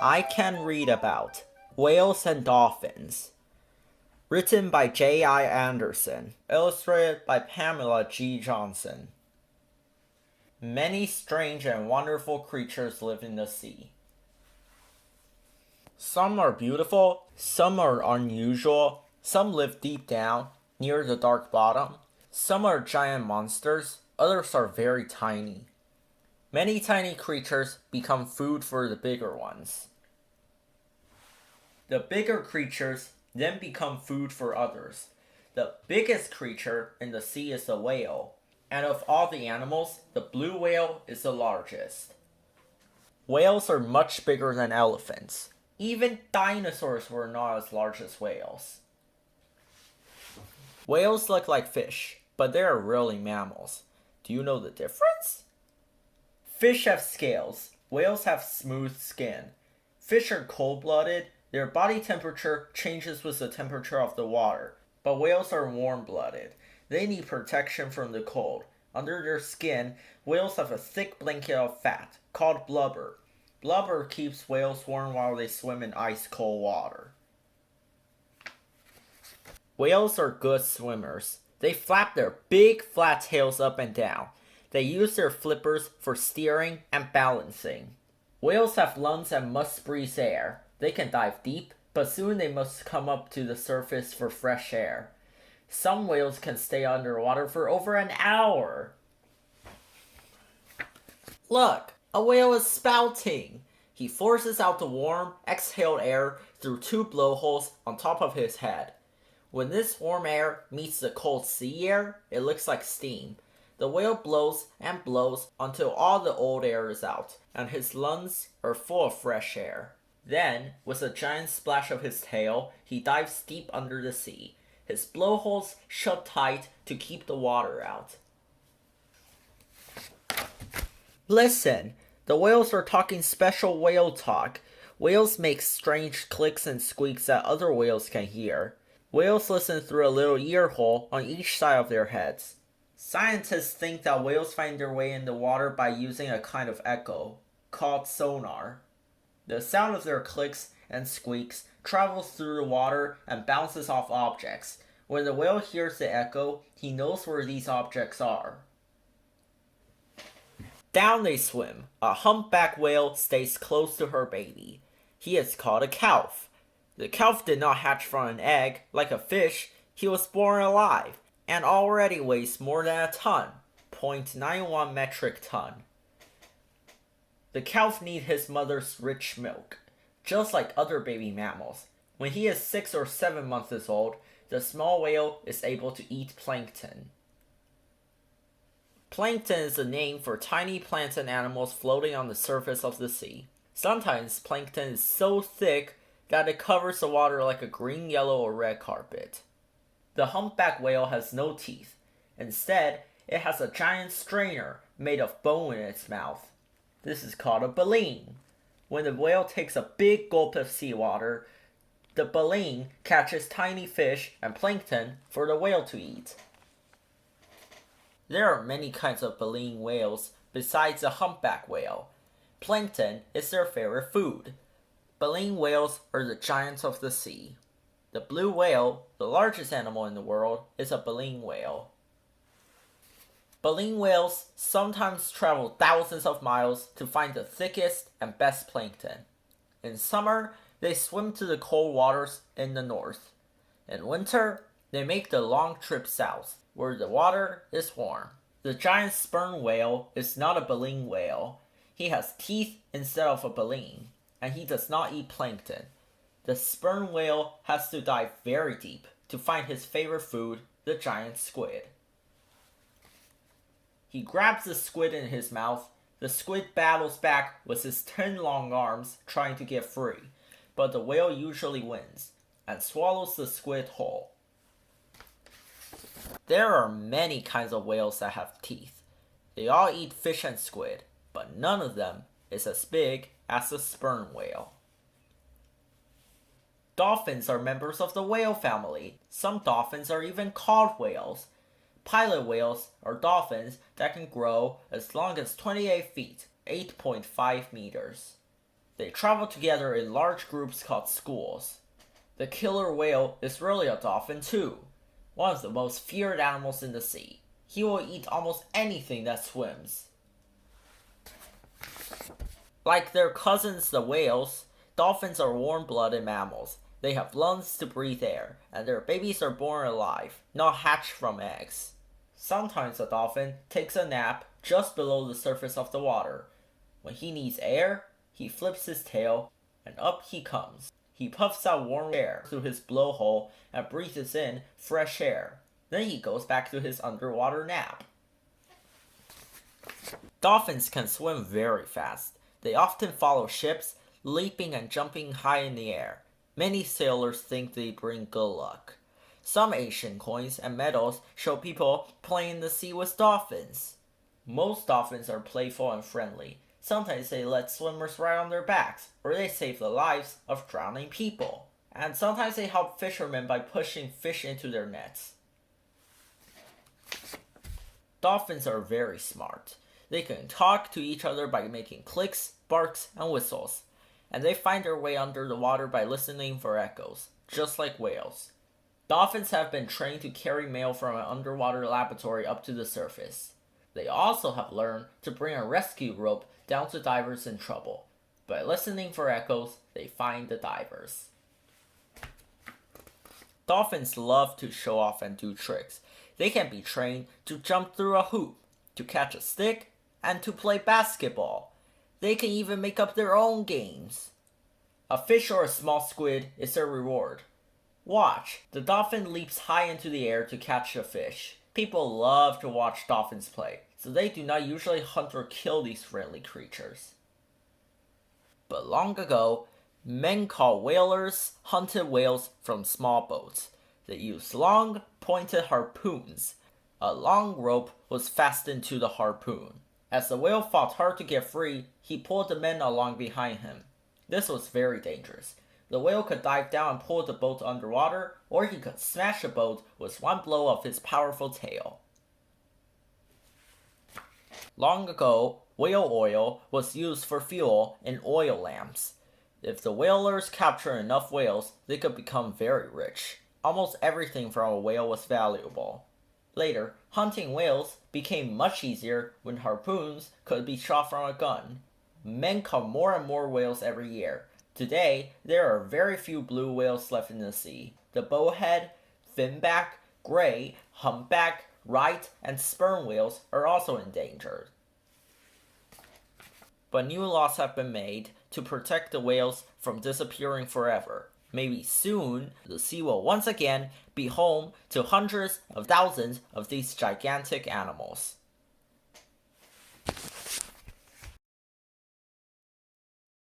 I can read about whales and dolphins. Written by J.I.Anderson. Illustrated by Pamela G.Johnson. Many strange and wonderful creatures live in the sea. Some are beautiful, some are unusual, some live deep down, near the dark bottom. Some are giant monsters, others are very tiny. Many tiny creatures become food for the bigger ones. The bigger creatures then become food for others. The biggest creature in the sea is the whale, and of all the animals, the blue whale is the largest. Whales are much bigger than elephants. Even dinosaurs were not as large as whales. Whales look like fish, but they are really mammals. Do you know the difference? Fish have scales. Whales have smooth skin. Fish are cold-blooded. Their body temperature changes with the temperature of the water, but whales are warm-blooded. They need protection from the cold. Under their skin, whales have a thick blanket of fat, called blubber. Blubber keeps whales warm while they swim in ice-cold water. Whales are good swimmers. They flap their big flat tails up and down. They use their flippers for steering and balancing. Whales have lungs and must breathe air. They can dive deep, but soon they must come up to the surface for fresh air. Some whales can stay underwater for over an hour. Look, a whale is spouting. He forces out the warm, exhaled air through two blowholes on top of his head. When this warm air meets the cold sea air, it looks like steam. The whale blows and blows until all the old air is out, and his lungs are full of fresh air. Then, with a giant splash of his tail, he dives deep under the sea. His blowholes shut tight to keep the water out. Listen, the whales are talking special whale talk. Whales make strange clicks and squeaks that other whales can hear. Whales listen through a little ear hole on each side of their heads. Scientists think that whales find their way in the water by using a kind of echo, called sonar. The sound of their clicks and squeaks travels through the water and bounces off objects. When the whale hears the echo, he knows where these objects are. Down they swim. A humpback whale stays close to her baby. He is called a calf. The calf did not hatch from an egg like a fish. He was born alive and already weighs more than a ton, 0.91 metric ton. The calf needs his mother's rich milk, just like other baby mammals. When he is 6 or 7 months old, the small whale is able to eat plankton. Plankton is a name for tiny plants and animals floating on the surface of the sea. Sometimes plankton is so thick that it covers the water like a green, yellow, or red carpet. The humpback whale has no teeth. Instead, it has a giant strainer made of bone in its mouth. This is called a baleen. When the whale takes a big gulp of seawater, the baleen catches tiny fish and plankton for the whale to eat. There are many kinds of baleen whales besides the humpback whale. Plankton is their favorite food. Baleen whales are the giants of the sea. The blue whale, the largest animal in the world, is a baleen whale. Baleen whales sometimes travel thousands of miles to find the thickest and best plankton. In summer, they swim to the cold waters in the north. In winter, they make the long trip south, where the water is warm. The giant sperm whale is not a baleen whale. He has teeth instead of a baleen, and he does not eat plankton. The sperm whale has to dive very deep to find his favorite food, the giant squid. He grabs the squid in his mouth. The squid battles back with his 10 long arms trying to get free, but the whale usually wins and swallows the squid whole. There are many kinds of whales that have teeth. They all eat fish and squid, but none of them is as big as the sperm whale. Dolphins are members of the whale family. Some dolphins are even called whales. Pilot whales are dolphins that can grow as long as 28 feet, 8.5 meters. They travel together in large groups called schools. The killer whale is really a dolphin too, one of the most feared animals in the sea. He will eat almost anything that swims. Like their cousins the whales, dolphins are warm-blooded mammals. They have lungs to breathe air, and their babies are born alive, not hatched from eggs. Sometimes a dolphin takes a nap just below the surface of the water. When he needs air, he flips his tail, and up he comes. He puffs out warm air through his blowhole and breathes in fresh air. Then he goes back to his underwater nap. Dolphins can swim very fast. They often follow ships, leaping and jumping high in the air. Many sailors think they bring good luck. Some ancient coins and medals show people playing in the sea with dolphins. Most dolphins are playful and friendly. Sometimes they let swimmers ride on their backs, or they save the lives of drowning people. And sometimes they help fishermen by pushing fish into their nets. Dolphins are very smart. They can talk to each other by making clicks, barks, and whistles. And they find their way under the water by listening for echoes, just like whales. Dolphins have been trained to carry mail from an underwater laboratory up to the surface. They also have learned to bring a rescue rope down to divers in trouble. By listening for echoes, they find the divers. Dolphins love to show off and do tricks. They can be trained to jump through a hoop, to catch a stick, and to play basketball. They can even make up their own games. A fish or a small squid is their reward. Watch, the dolphin leaps high into the air to catch a fish. People love to watch dolphins play, so they do not usually hunt or kill these friendly creatures. But long ago, men called whalers hunted whales from small boats. They used long, pointed harpoons. A long rope was fastened to the harpoon. As the whale fought hard to get free, he pulled the men along behind him. This was very dangerous. The whale could dive down and pull the boat underwater, or he could smash the boat with one blow of his powerful tail. Long ago, whale oil was used for fuel in oil lamps. If the whalers captured enough whales, they could become very rich. Almost everything from a whale was valuable. Later, hunting whales became much easier when harpoons could be shot from a gun. Men caught more and more whales every year. Today, there are very few blue whales left in the sea. The bowhead, finback, gray, humpback, right, and sperm whales are also endangered. But new laws have been made to protect the whales from disappearing forever. Maybe soon, the sea will once again be home to hundreds of thousands of these gigantic animals.